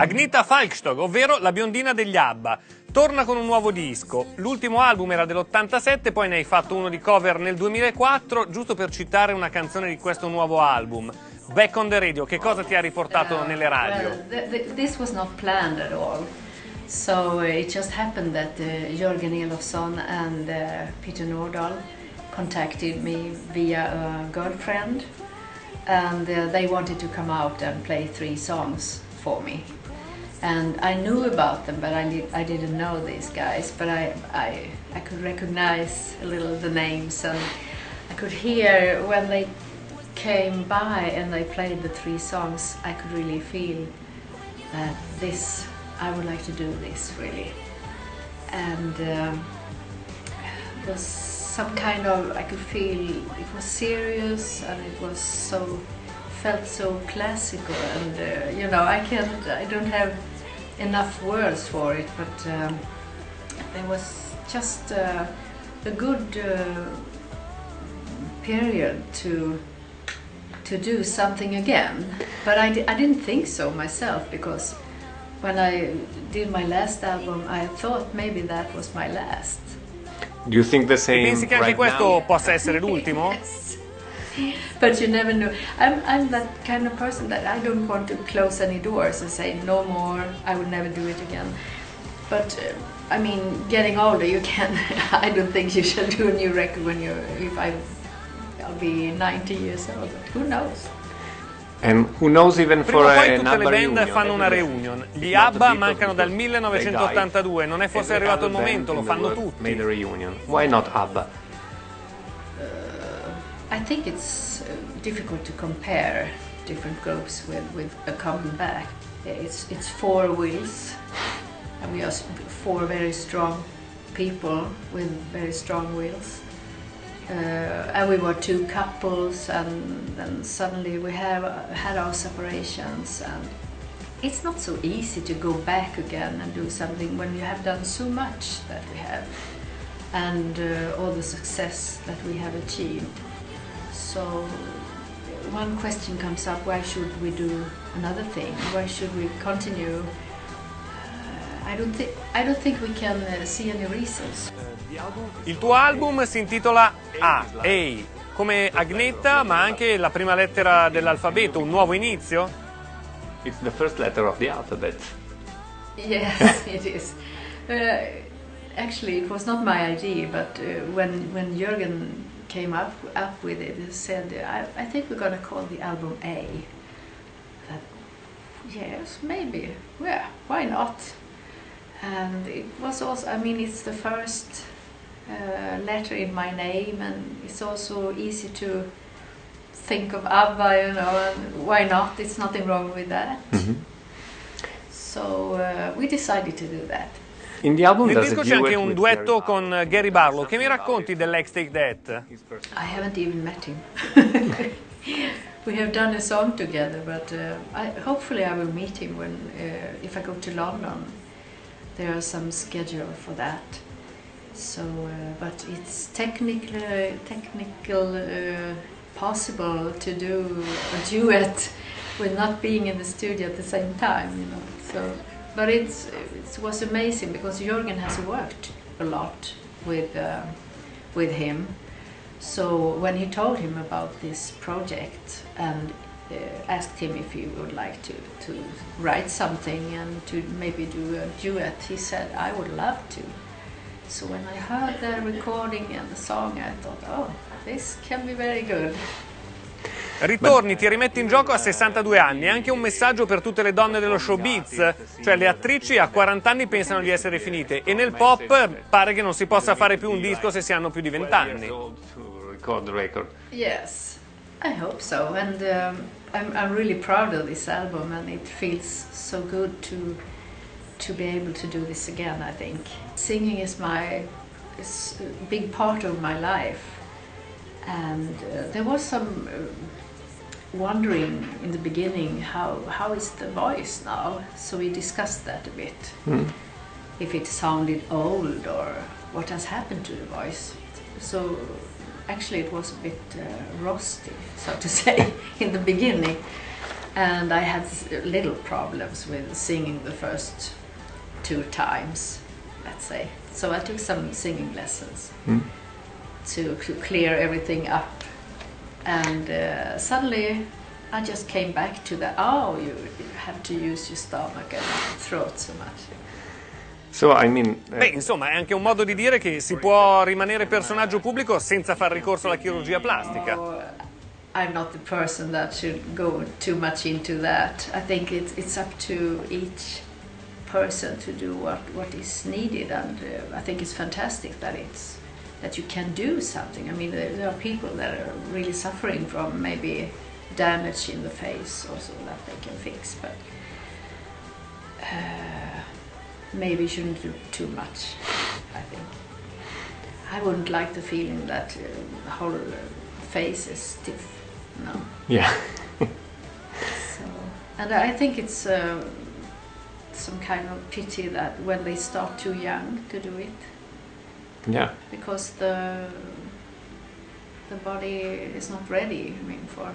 Agnetha Faltskog, ovvero la biondina degli ABBA, torna con un nuovo disco. L'ultimo album era dell'87, poi ne hai fatto uno di cover nel 2004, giusto per citare una canzone di questo nuovo album. Back on the Radio, che cosa ti ha riportato nelle radio? Well, this was not planned at all. So it just happened that Jörgen Elofsson and Peter Nordahl contacted me via a girlfriend, and they wanted to come out and play 3 songs for me. And I knew about them, but I didn't know these guys. But I could recognize a little the names, and I could hear when they came by and they played the 3 songs. I could really feel that I would like to do this really. And there was some kind of, I could feel it was serious, and it was felt so classical, and you know, I don't have enough words for it, but there was just a good period to do something again. But I didn't think so myself, because when I did my last album I thought maybe that was my last. Do you think the same? Pensi che anche questo possa essere l'ultimo? Yes. But you never know. I'm that kind of person that I don't want to close any doors and say no more, I would never do it again. But I mean, getting older, you can. I don't think you should do a new record when I'll be 90 years old. But who knows? And who knows even Prima for o poi tutte another le band reunion, fanno una reunion. Gli ABBA mancano dal 1982, non è forse arrivato il momento, lo fanno tutti. Made a reunion. Why not ABBA? I think it's difficult to compare different groups with a coming back. It's 4 wheels, and we are 4 very strong people with very strong wheels. And we were 2 couples, and then suddenly we had our separations, and it's not so easy to go back again and do something when you have done so much that we have, and all the success that we have achieved. So one question comes up: why should we do another thing? Why should we continue? I don't think we can see any reasons. Il tuo album si intitola A, come Agnetha, ma anche la prima lettera dell'alfabeto, un nuovo inizio? It's the first letter of the alphabet. Yes, it is. Actually, it was not my idea, but when Jörgen came up with it, he said, I think we're going to call the album A. Yes, maybe. Yeah, why not? And it was also, I mean, it's the first letter in my name, and it's also easy to think of ABBA, you know, and why not? It's nothing wrong with that. Mm-hmm. So we decided to do that. In the album Nel disco c'è anche un duetto con Gary Barlow. Che mi racconti dell'ex Take That? I haven't even met him. We have done a song together, but hopefully I will meet him if I go to London. There are some schedule for that. So, but it's technical possible to do a duet with not being in the studio at the same time, you know. So, but it was amazing, because Jörgen has worked a lot with him. So when he told him about this project and asked him if he would like to write something and to maybe do a duet, he said, I would love to. So when I heard the recording and the song, I thought, oh, this can be very good. Ritorni, ti rimetti in gioco a 62 anni, è anche un messaggio per tutte le donne dello showbiz, cioè le attrici a 40 anni pensano di essere finite, e nel pop pare che non si possa fare più un disco se si hanno più di 20 anni. Yes, I hope so, and I'm really proud of this album, and it feels so good to be able to do this again, I think. Singing is a big part of my life, and there was some wondering in the beginning how is the voice now, so we discussed that a bit. If it sounded old or what has happened to the voice. So actually it was a bit rusty, so to say, in the beginning. And I had little problems with singing the first 2 times, let's say. So I took some singing lessons to clear everything up. And suddenly I just came back to that, you have to use your stomach and throat so much. So, I mean... Beh, insomma, è anche un modo di dire che si può rimanere personaggio pubblico senza far ricorso alla chirurgia plastica. I'm not the person that should go too much into that. I think it's up to each person to do what is needed, and I think it's fantastic that you can do something. I mean, there are people that are really suffering from maybe damage in the face also that they can fix, but maybe you shouldn't do too much, I think. I wouldn't like the feeling that the whole face is stiff. No. Yeah. And I think it's some kind of pity that when they start too young to do it. Yeah. Because the body is not ready, for.